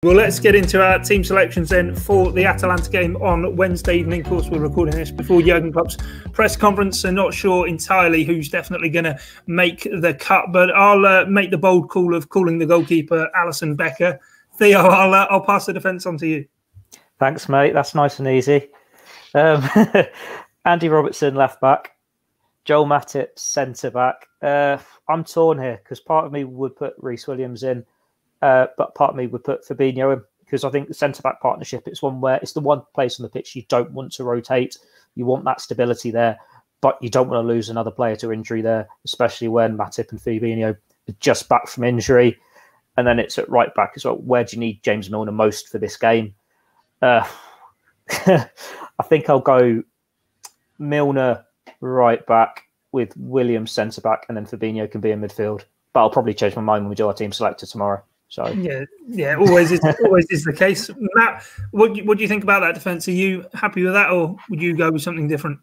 Well, let's get into our team selections then for the Atalanta game on Wednesday evening. Of course, we're recording this before Jurgen Klopp's press conference, so not sure entirely who's definitely going to make the cut, but I'll make the bold call of calling the goalkeeper Alisson Becker. Theo, I'll pass the defence on to you. Thanks, mate. That's nice and easy. Andy Robertson, left back. Joel Matip, centre back. I'm torn here because part of me would put Reece Williams in, but part of me would put Fabinho in, because I think the centre-back partnership, it's the one place on the pitch you don't want to rotate. You want that stability there, but you don't want to lose another player to injury there, especially when Matip and Fabinho are just back from injury. And then it's at right back as well. Where do you need James Milner most for this game? I think I'll go Milner right back with Williams centre back, and then Fabinho can be in midfield. But I'll probably change my mind when we do our team selector tomorrow. So yeah, always is the case. Matt, what do you think about that defence? Are you happy with that, or would you go with something different?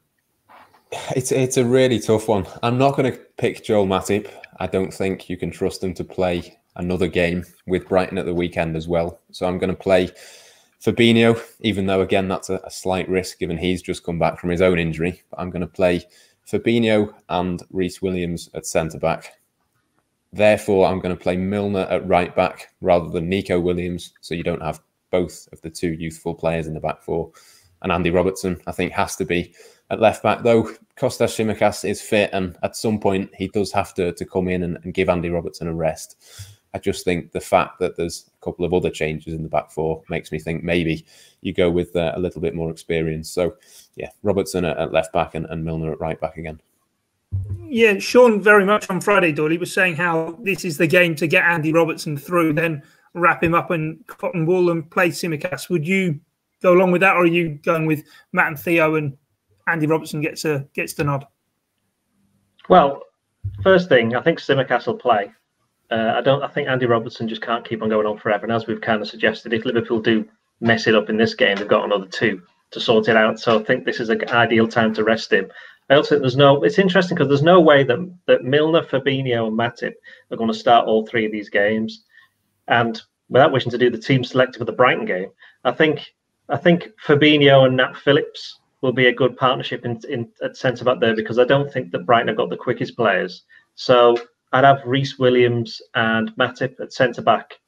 It's a really tough one. I'm not going to pick Joel Matip. I don't think you can trust him to play another game with Brighton at the weekend as well. So I'm going to play Fabinho, even though, again, that's a slight risk given he's just come back from his own injury. But I'm going to play Fabinho and Reece Williams at centre-back. Therefore, I'm going to play Milner at right back rather than Nico Williams, so you don't have both of the two youthful players in the back four. And Andy Robertson, I think, has to be at left back, though Kostas Tsimikas is fit, and at some point he does have to come in and give Andy Robertson a rest. I just think the fact that there's a couple of other changes in the back four makes me think maybe you go with a little bit more experience. So, yeah, Robertson at left back and Milner at right back again. Yeah, Sean very much on Friday, Doyle, was saying how this is the game to get Andy Robertson through, then wrap him up in cotton wool and play Tsimikas. Would you go along with that, or are you going with Matt and Theo and Andy Robertson gets the nod? Well, first thing, I think Tsimikas will play. I think Andy Robertson just can't keep on going on forever. And as we've kind of suggested, if Liverpool do mess it up in this game, they've got another two to sort it out. So I think this is an ideal time to rest him. I also think it's interesting because there's no way that Milner, Fabinho and Matip are going to start all three of these games. And without wishing to do the team selector for the Brighton game, I think Fabinho and Nat Phillips will be a good partnership at centre-back there, because I don't think that Brighton have got the quickest players. So I'd have Reece Williams and Matip at centre-back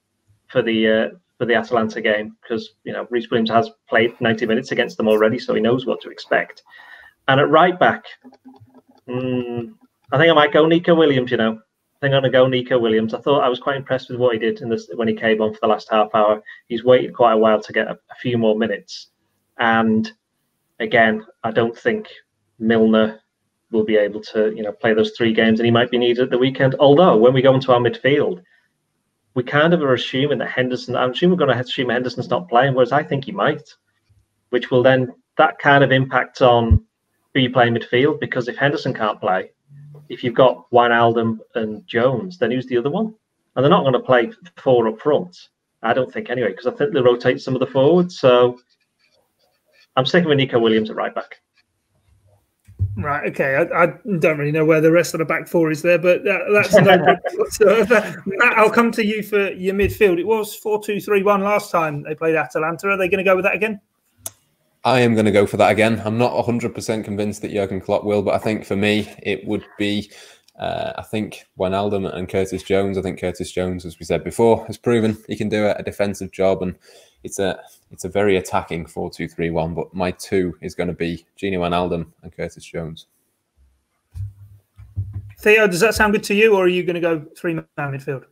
for the Atalanta game, because Reece Williams has played 90 minutes against them already, so he knows what to expect. And at right back, I think I might go Nico Williams. I think I'm going to go Nico Williams. I thought I was quite impressed with what he did when he came on for the last half hour. He's waited quite a while to get a few more minutes. And again, I don't think Milner will be able to play those three games, and he might be needed at the weekend. Although when we go into our midfield, we kind of are assuming that I'm assuming we're going to assume Henderson's not playing, whereas I think he might, which will then, that kind of impact on who you play in midfield, because if Henderson can't play, if you've got Wijnaldum and Jones, then who's the other one? And they're not going to play four up front, I don't think, anyway, because I think they rotate some of the forwards. So I'm sticking with Nico Williams at right back. Right, okay. I don't really know where the rest of the back four is there, but that's no problem whatsoever. Matt, I'll come to you for your midfield. It was 4-2-3-1 last time they played Atalanta. Are they going to go with that again? I am going to go for that again. I'm not 100% convinced that Jurgen Klopp will, but I think for me, it would be, I think, Wijnaldum and Curtis Jones. I think Curtis Jones, as we said before, has proven he can do a defensive job, and it's a very attacking 4-2-3-1, but my two is going to be Gini Wijnaldum and Curtis Jones. Theo, does that sound good to you, or are you going to go three-man midfield?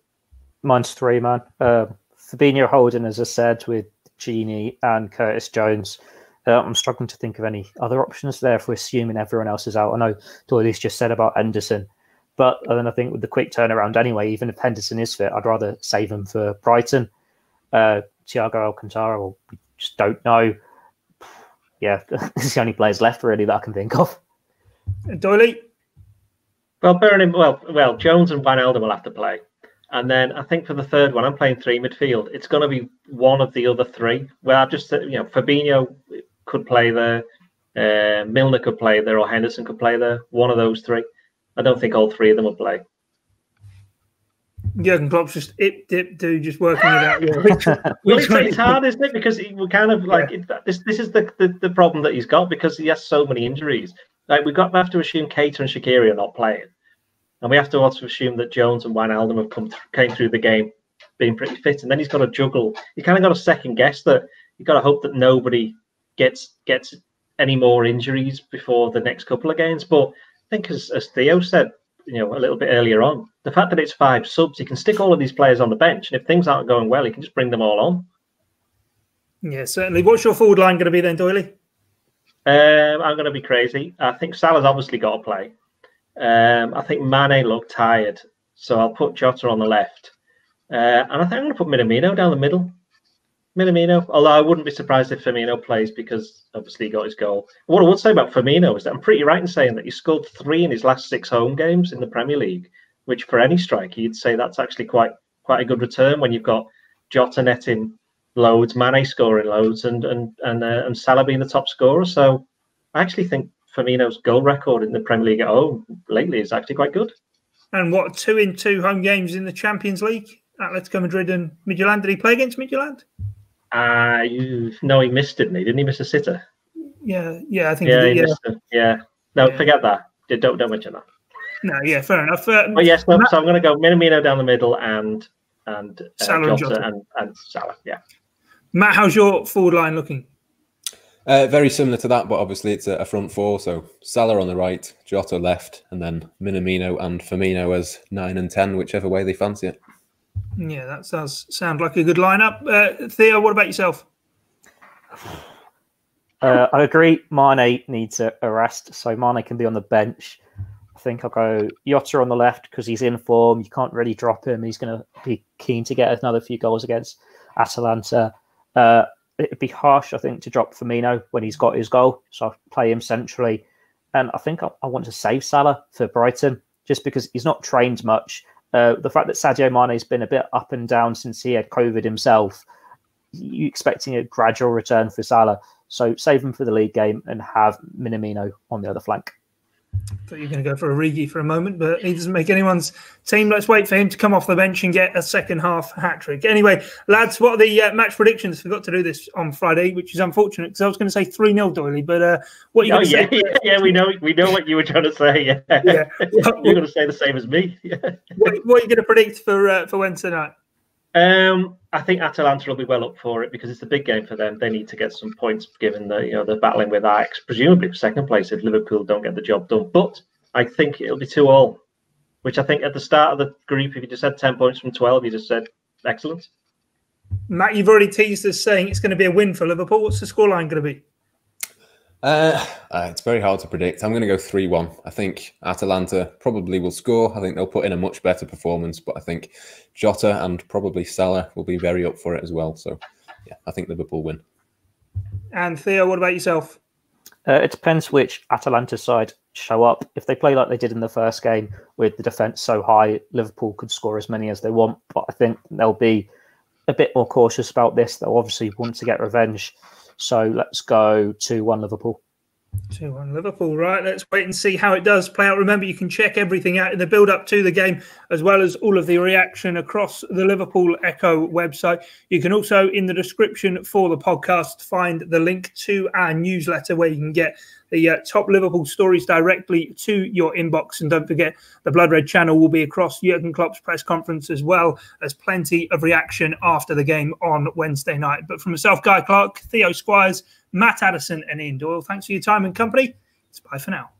Mine's three-man. Fabinho holding, as I said, with Gini and Curtis Jones. I'm struggling to think of any other options there if we're assuming everyone else is out. I know Doyley's just said about Henderson, but then I think with the quick turnaround anyway, even if Henderson is fit, I'd rather save him for Brighton. Thiago Alcantara, well, we just don't know. Yeah, it's the only players left really that I can think of. Doyley? Well, Jones and Wijnaldum will have to play. And then I think for the third one, I'm playing three midfield. It's going to be one of the other three. Well, I've just said, Fabinho could play there, Milner could play there, or Henderson could play there. One of those three. I don't think all three of them will play. Jurgen Klopp's just just working it out. Yeah. Well, it's hard, isn't it? Because we're kind of like this is the problem that he's got, because he has so many injuries. Like we have to assume Keita and Shaqiri are not playing, and we have to also assume that Jones and Wijnaldum have came through the game being pretty fit, and then he's got to juggle. He kind of got to second guess that. You've got to hope that nobody gets any more injuries before the next couple of games. But I think, as Theo said, a little bit earlier on, the fact that it's 5 subs, he can stick all of these players on the bench, and if things aren't going well, he can just bring them all on. Yeah, certainly. What's your forward line going to be then, Doyley? I'm going to be crazy. I think Salah's obviously got to play. I think Mane looked tired, so I'll put Jota on the left. And I think I'm going to put Minamino down the middle. Minamino, although I wouldn't be surprised if Firmino plays, because obviously he got his goal. What I would say about Firmino is that I'm pretty right in saying that he scored 3 in his last 6 home games in the Premier League, which for any striker, you'd say that's actually quite a good return when you've got Jota netting loads, Mane scoring loads, and Salah being the top scorer. So I actually think Firmino's goal record in the Premier League at home lately is actually quite good. And what, 2 in 2 home games in the Champions League? Atletico Madrid and Midtjylland. Did he play against Midtjylland? No, he missed, didn't he? Didn't he miss a sitter? Yeah, I think he did. No, forget that. Don't mention that. No, yeah, fair enough. But yes, so I'm going to go Minamino down the middle and Jota and Salah. Yeah. Matt, how's your forward line looking? Very similar to that, but obviously it's a front 4. So Salah on the right, Jota left, and then Minamino and Firmino as 9 and 10, whichever way they fancy it. Yeah, that does sound like a good lineup. Theo, what about yourself? I agree. Mane needs a rest, so Mane can be on the bench. I think I'll go Jota on the left because he's in form. You can't really drop him. He's going to be keen to get another few goals against Atalanta. It'd be harsh, I think, to drop Firmino when he's got his goal, so I'll play him centrally. And I think I want to save Salah for Brighton just because he's not trained much. The fact that Sadio Mane has been a bit up and down since he had COVID himself, you're expecting a gradual return for Salah. So save him for the league game and have Minamino on the other flank. I thought you were going to go for Origi for a moment, but he doesn't make anyone's team. Let's wait for him to come off the bench and get a second half hat-trick. Anyway, lads, what are the match predictions? Forgot to do this on Friday, which is unfortunate because I was going to say 3-0 Doyley, but what are you going to say? Yeah, we know what you were trying to say. Yeah. You're going to say the same as me. What are you going to predict for Wednesday night? I think Atalanta will be well up for it because it's a big game for them. They need to get some points given that they're battling with Ajax, presumably for second place if Liverpool don't get the job done. But I think it'll be 2-2, which I think at the start of the group, if you just had 10 points from 12, you just said excellent. Matt, you've already teased us saying it's going to be a win for Liverpool. What's the scoreline going to be? It's very hard to predict. I'm going to go 3-1. I think Atalanta probably will score. I think they'll put in a much better performance, but I think Jota and probably Salah will be very up for it as well. So, yeah, I think Liverpool win. And Theo, what about yourself? It depends which Atalanta side show up. If they play like they did in the first game with the defence so high, Liverpool could score as many as they want. But I think they'll be a bit more cautious about this. They'll obviously want to get revenge. So let's go 2-1 Liverpool. 2-1 Liverpool, right. Let's wait and see how it does play out. Remember, you can check everything out in the build-up to the game, as well as all of the reaction across the Liverpool Echo website. You can also, in the description for the podcast, find the link to our newsletter where you can get the top Liverpool stories directly to your inbox. And don't forget, the Blood Red channel will be across Jurgen Klopp's press conference, as well as plenty of reaction after the game on Wednesday night. But from myself, Guy Clark, Theo Squires, Matt Addison and Ian Doyle, thanks for your time and company. It's bye for now.